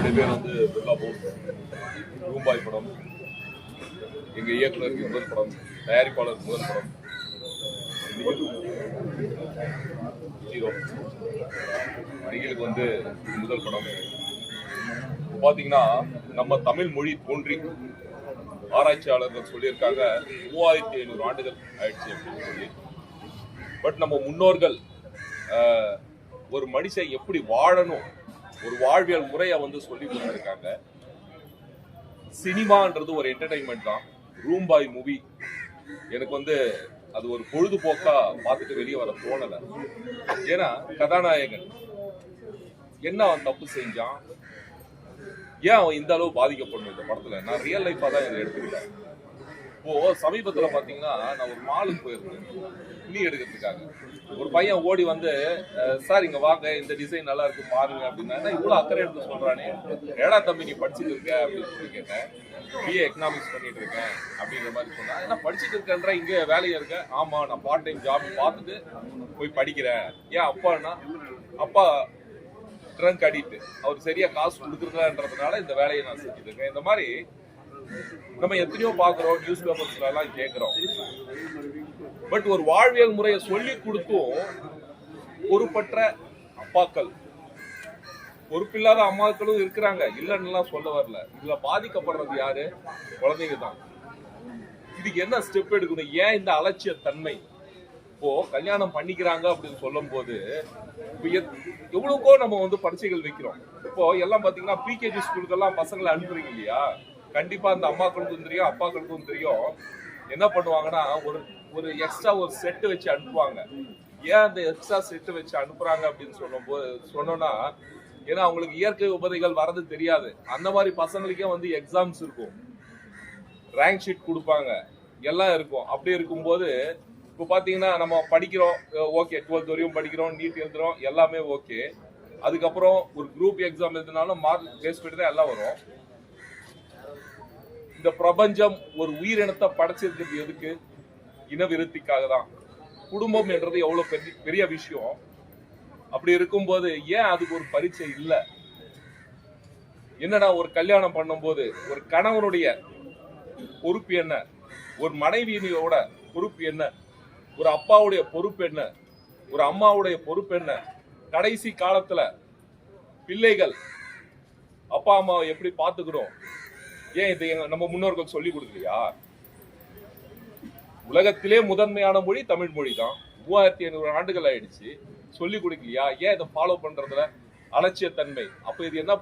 என்னுடைய பேர் வந்து பிர்லா போஸ். ரூம்பாய் படம் எங்க இயக்குனருக்கு முதல் படம், தயாரிப்பாளர் முதல் படம், ஹீரோ நடிகளுக்கு வந்து முதல் படம். பாத்தீங்கன்னா நம்ம தமிழ் மொழி தோன்றி ஆராய்ச்சியாளர்கள் சொல்லியிருக்காங்க 3500 ஆண்டுகள் ஆயிடுச்சு அப்படின்னு சொல்லி. பட் நம்ம முன்னோர்கள் ஒரு மனுஷன் எப்படி வாழணும், ஒரு வாழ்வியல் முறையை வந்து சொல்லி கொடுத்துருக்காங்க. சினிமான்றது ஒரு என்டர்டைன்மெண்ட் தான். ரூம்பாய் மூவி எனக்கு வந்து அது ஒரு பொழுதுபோக்கா பார்த்துட்டு வெளியே வர தோணலை. ஏன்னா கதாநாயகன் என்ன அவன் தப்பு செஞ்சான், ஏன் அவன் இந்த அளவு பாதிக்கப்படணும் இந்த படத்துல, நான் ரியல் லைஃபா தான் இதை எடுத்துக்கிட்டேன். இப்போ சமீபத்துல பாத்தீங்கன்னா நான் ஒரு மாலுக்கு போயிருந்தேன் துணி எடுக்கிறதுக்காக. ஒரு பையன் ஓடி வந்து, சார் இங்க வாங்க, இந்த டிசைன் நல்லா இருக்கு பாருங்க அப்படின்னா, இவ்வளவு அக்கறை எடுத்து சொல்றானே, ஏடா தம்பி நீ படிச்சுட்டு இருக்க அப்படின்னு சொல்லி கேட்டேன். பிஏ எக்கனாமிக்ஸ் பண்ணிட்டு இருக்கேன் அப்படின்ற மாதிரி சொன்னா. என்ன படிச்சுட்டு இருக்கேன்ற, இங்க வேலையா இருக்க? ஆமா, நான் பார்ட் டைம் ஜாப் பார்த்துட்டு போய் படிக்கிறேன். ஏன் அப்பான்னா, அப்பா ட்ரங்க் அடிட்டு அவர் சரியா காசு கொடுக்குறதுன்றதுனால இந்த வேலையை நான் செஞ்சுட்டு இருக்கேன். இந்த மாதிரி நம்ம எத்தனையோ பாக்குறோம், நியூஸ் பேப்பர்ஸ்ல எல்லாம் கேட்கிறோம். பட் ஒரு வாழ்வியல் முறையை சொல்லி கொடுத்தும் பொறுப்பற்ற அப்பாக்கள், பொறுப்பில்லாத அம்மாக்களும் இருக்கிறாங்க, இல்லைன்னு சொல்ல வரல. இதுல பாதிக்கப்படுறது யாரு? குழந்தைங்க தான். இதுக்கு என்ன ஸ்டெப் எடுக்கணும்? ஏன் இந்த அலட்சிய தன்மை? இப்போ கல்யாணம் பண்ணிக்கிறாங்க அப்படின்னு சொல்லும் போது எவ்வளவுக்கோ நம்ம வந்து பரீட்சைகள் வைக்கிறோம். இப்போ எல்லாம் பாத்தீங்கன்னா பிகேஜி ஸ்கூலுக்கெல்லாம் பசங்களை அனுப்புறீங்க இல்லையா? கண்டிப்பா அந்த அம்மாக்களுக்கும் தெரியும், அப்பாக்களுக்கும் தெரியும். என்ன பண்ணுவாங்கன்னா ஒரு எக்ஸ்ட்ரா ஒரு செட்டு வச்சு அனுப்புவாங்க. ஏன் அந்த எக்ஸ்ட்ரா செட்டு வச்சு அனுப்புறாங்க அப்படின்னு சொன்னோம்னா, ஏன்னா அவங்களுக்கு இயற்கை உபதைகள் வரது தெரியாது. அந்த மாதிரி பசங்களுக்கே வந்து எக்ஸாம்ஸ் இருக்கும், ரேங்க் ஷீட் கொடுப்பாங்க, எல்லாம் இருக்கும். அப்படி இருக்கும்போது இப்போ பாத்தீங்கன்னா நம்ம படிக்கிறோம், ஓகே 12th வரையும் படிக்கிறோம், நீட் எழுதுறோம், எல்லாமே ஓகே. அதுக்கப்புறம் ஒரு குரூப் எக்ஸாம் எழுதினாலும் மார்க் பேஸ் பண்ணி தான் எல்லாம் வரும். இந்த பிரபஞ்சம் ஒரு உயிரினத்தை படைச்சிருக்கிறது எதுக்கு? இனவிருத்திக்காக தான். குடும்பம் என்றது எவ்வளவு பெரிய விஷயம். அப்படி இருக்கும்போது ஏன் அதுக்கு ஒரு பரீட்சை இல்லை? என்னன்னா, ஒரு கல்யாணம் பண்ணும்போது ஒரு கணவனுடைய பொறுப்பு என்ன, ஒரு மனைவியோட பொறுப்பு என்ன, ஒரு அப்பாவுடைய பொறுப்பு என்ன, ஒரு அம்மாவுடைய பொறுப்பு என்ன, கடைசி காலத்துல பிள்ளைகள் அப்பா அம்மாவை எப்படி பார்த்துக்கணும், ஏன் இதை நம்ம முன்னோர்கள் சொல்லி கொடுக்கலையா? உலகத்திலே முதன்மையான மொழி தமிழ் மொழி தான். 3500 ஆண்டுகள் ஆயிடுச்சு, சொல்லி கொடுக்கலையா? ஏன் இதை ஃபாலோ பண்றதுல அலட்சியத்தன்மை? அப்ப இது என்ன